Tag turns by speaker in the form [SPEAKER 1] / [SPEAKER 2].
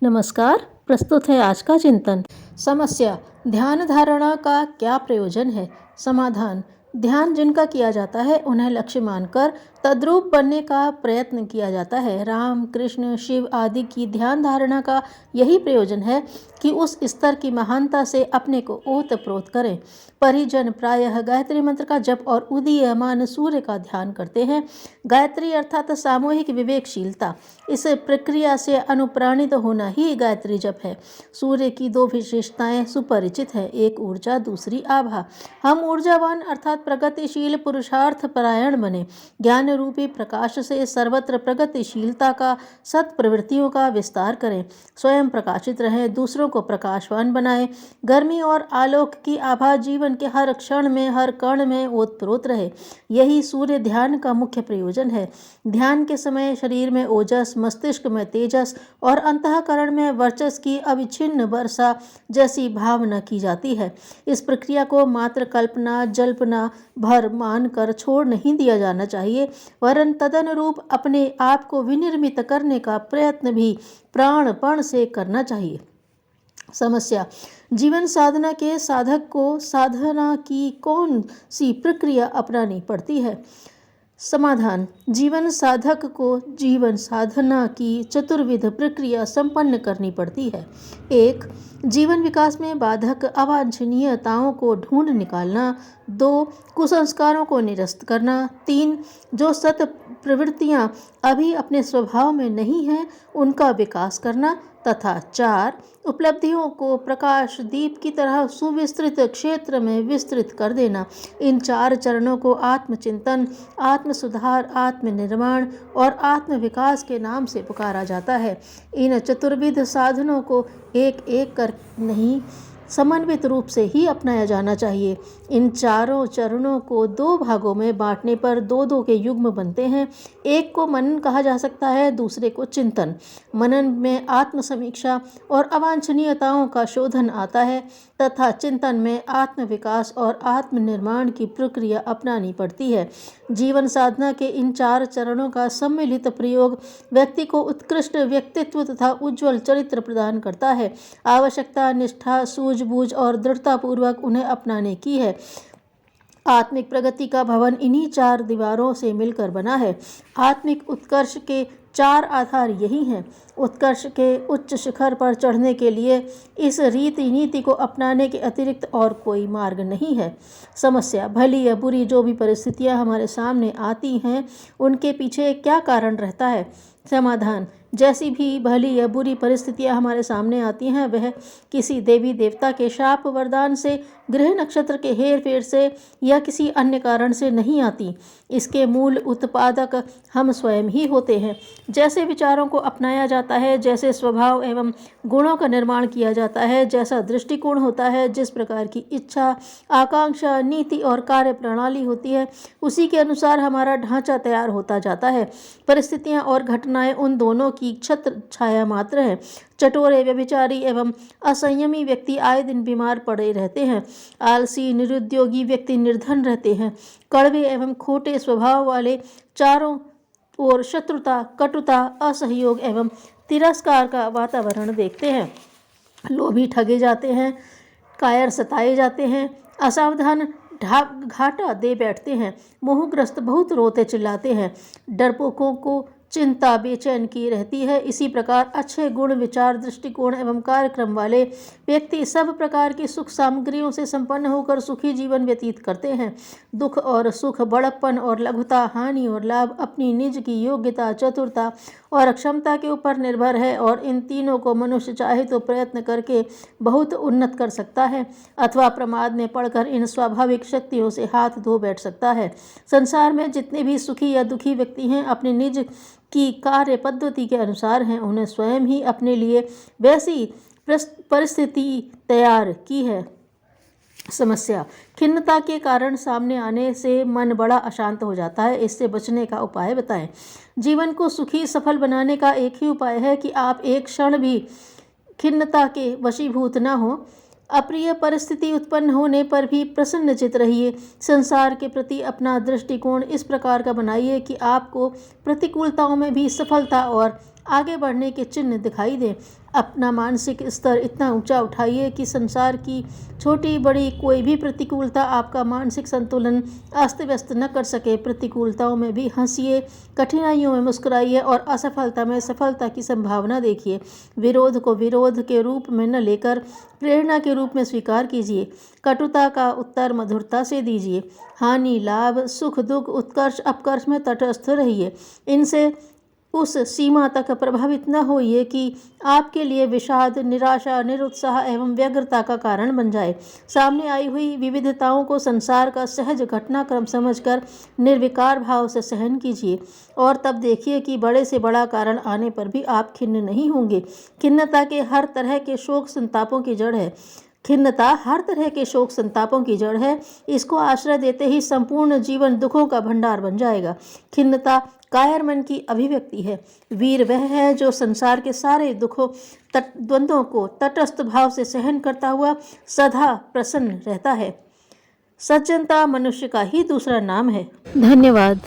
[SPEAKER 1] नमस्कार। प्रस्तुत है आज का चिंतन। समस्या, ध्यान धारणा का क्या प्रयोजन है। समाधान, ध्यान जिनका किया जाता है उन्हें लक्ष्य मानकर तद्रूप बनने का प्रयत्न किया जाता है। राम, कृष्ण, शिव आदि की ध्यान धारणा का यही प्रयोजन है कि उस स्तर की महानता से अपने को ओतप्रोत करें। परिजन प्रायः गायत्री मंत्र का जप और उदीयमान सूर्य का ध्यान करते हैं। गायत्री अर्थात सामूहिक विवेकशीलता। इस प्रक्रिया से अनुप्राणित होना ही गायत्री जप है। सूर्य की दो विशेषताएं सुपरिचित है, एक ऊर्जा, दूसरी आभा। हम ऊर्जावान अर्थात प्रगतिशील, पुरुषार्थ परायण बने। ज्ञान रूपी प्रकाश से सर्वत्र प्रगतिशीलता का, सत्प्रवृत्तियों का विस्तार करें। स्वयं प्रकाशित रहें, दूसरों को प्रकाशवान बनाएं। गर्मी और आलोक की आभा जीवन के हर क्षण में, हर कण में ओतप्रोत रहे। यही सूर्य ध्यान का मुख्य प्रयोजन है। ध्यान के समय शरीर में ओजस, मस्तिष्क में तेजस और अंतःकरण में वर्चस की अविच्छिन्न वर्षा जैसी भावना की जाती है। इस प्रक्रिया को मात्र कल्पना जल्पना भर मानकर छोड़ नहीं दिया जाना चाहिए, वरन तदनुरूप अपने आप को विनिर्मित करने का प्रयत्न भी प्राणपण से करना चाहिए। समस्या, जीवन साधना के साधक को साधना की कौन सी प्रक्रिया अपनानी पड़ती है। समाधान, जीवन साधक को जीवन साधना की चतुर्विध प्रक्रिया संपन्न करनी पड़ती है। 1. जीवन विकास में बाधक अवांछनीयताओं को ढूंढ निकालना। 2. कुसंस्कारों को निरस्त करना। 3. जो सत प्रवृत्तियां अभी अपने स्वभाव में नहीं हैं उनका विकास करना। तथा 4. उपलब्धियों को प्रकाश दीप की तरह सुविस्तृत क्षेत्र में विस्तृत कर देना। इन 4 चरणों को आत्मचिंतन, आत्मसुधार, आत्मनिर्माण और आत्मविकास के नाम से पुकारा जाता है। इन चतुर्विध साधनों को एक एक कर नहीं, समन्वित रूप से ही अपनाया जाना चाहिए। इन चारों चरणों को 2 भागों में बांटने पर 2-2 के युग्म बनते हैं। एक को मनन कहा जा सकता है, दूसरे को चिंतन। मनन में आत्मसमीक्षा और अवांछनीयताओं का शोधन आता है तथा चिंतन में आत्मविकास और आत्मनिर्माण की प्रक्रिया अपनानी पड़ती है। जीवन साधना के इन 4 चरणों का सम्मिलित प्रयोग व्यक्ति को उत्कृष्ट व्यक्तित्व तथा उज्ज्वल चरित्र प्रदान करता है। आवश्यकता, निष्ठा, सूझबूझ और दृढ़तापूर्वक उन्हें अपनाने की है। आत्मिक प्रगति का भवन इन्हीं 4 दीवारों से मिलकर बना है। आत्मिक उत्कर्ष के 4 आधार यही हैं। उत्कर्ष के उच्च शिखर पर चढ़ने के लिए इस रीति नीति को अपनाने के अतिरिक्त और कोई मार्ग नहीं है। समस्या, भली या बुरी जो भी परिस्थितियां हमारे सामने आती हैं उनके पीछे क्या कारण रहता है। समाधान, जैसी भी भली या बुरी परिस्थितियां हमारे सामने आती हैं वह किसी देवी देवता के शाप वरदान से, ग्रह नक्षत्र के हेर फेर से या किसी अन्य कारण से नहीं आती। इसके मूल उत्पादक हम स्वयं ही होते हैं। जैसे विचारों को अपनाया जाता है, जैसे स्वभाव एवं गुणों का निर्माण किया जाता है, जैसा दृष्टिकोण होता है, जिस प्रकार की इच्छा, आकांक्षा, नीति और कार्य प्रणाली होती है, उसी के अनुसार हमारा ढांचा तैयार होता जाता है। परिस्थितियां और घटनाएं उन दोनों की छत्र छाया मात्र है। चटोरे, व्यभिचारी एवं असंयमी व्यक्ति आए दिन बीमार पड़े रहते हैं। आलसी, निरुद्योगी व्यक्ति निर्धन रहते हैं। कड़वे एवं खोटे स्वभाव वाले चारों ओर शत्रुता, कटुता, असहयोग एवं तिरस्कार का वातावरण देखते हैं। लोभी ठगे जाते हैं, कायर सताए जाते हैं, असावधान घाटा दे बैठते हैं, मोहग्रस्त बहुत रोते चिल्लाते हैं, डरपोकों को चिंता बेचैन की रहती है। इसी प्रकार अच्छे गुण, विचार, दृष्टिकोण एवं कार्यक्रम वाले व्यक्ति सब प्रकार की सुख सामग्रियों से संपन्न होकर सुखी जीवन व्यतीत करते हैं। दुख और सुख, बड़प्पन और लघुता, हानि और लाभ अपनी निज की योग्यता, चतुरता और क्षमता के ऊपर निर्भर है और इन तीनों को मनुष्य चाहे तो प्रयत्न करके बहुत उन्नत कर सकता है अथवा प्रमाद में पड़कर इन स्वाभाविक शक्तियों से हाथ धो बैठ सकता है। संसार में जितने भी सुखी या दुखी व्यक्ति हैं अपने निज की कार्य पद्धति के अनुसार हैं। उन्हें स्वयं ही अपने लिए वैसी परिस्थिति तैयार की है। समस्या, खिन्नता के कारण सामने आने से मन बड़ा अशांत हो जाता है। इससे बचने का उपाय बताएं। जीवन को सुखी सफल बनाने का एक ही उपाय है कि आप एक क्षण भी खिन्नता के वशीभूत न हो। अप्रिय परिस्थिति उत्पन्न होने पर भी प्रसन्नचित रहिए। संसार के प्रति अपना दृष्टिकोण इस प्रकार का बनाइए कि आपको प्रतिकूलताओं में भी सफलता और आगे बढ़ने के चिन्ह दिखाई दें। अपना मानसिक स्तर इतना ऊंचा उठाइए कि संसार की छोटी बड़ी कोई भी प्रतिकूलता आपका मानसिक संतुलन अस्त व्यस्त न कर सके। प्रतिकूलताओं में भी हंसिए, कठिनाइयों में मुस्कुराइए और असफलता में सफलता की संभावना देखिए। विरोध को विरोध के रूप में न लेकर प्रेरणा के रूप में स्वीकार कीजिए। कटुता का उत्तर मधुरता से दीजिए। हानि लाभ सुख दुख उत्कर्ष अपकर्ष में तटस्थ रहिए। इनसे उस सीमा तक प्रभावित न होइए कि आपके लिए विषाद, निराशा, निरुत्साह एवं व्यग्रता का कारण बन जाए। सामने आई हुई विविधताओं को संसार का सहज घटनाक्रम समझकर निर्विकार भाव से सहन कीजिए और तब देखिए कि बड़े से बड़ा कारण आने पर भी आप खिन्न नहीं होंगे। खिन्नता के हर तरह के शोक संतापों की जड़ है। खिन्नता हर तरह के शोक संतापों की जड़ है। इसको आश्रय देते ही संपूर्ण जीवन दुखों का भंडार बन जाएगा। खिन्नता कायर मन की अभिव्यक्ति है। वीर वह है जो संसार के सारे दुखों द्वंद्वों को तटस्थ भाव से सहन करता हुआ सदा प्रसन्न रहता है। सज्जनता मनुष्य का ही दूसरा नाम है। धन्यवाद।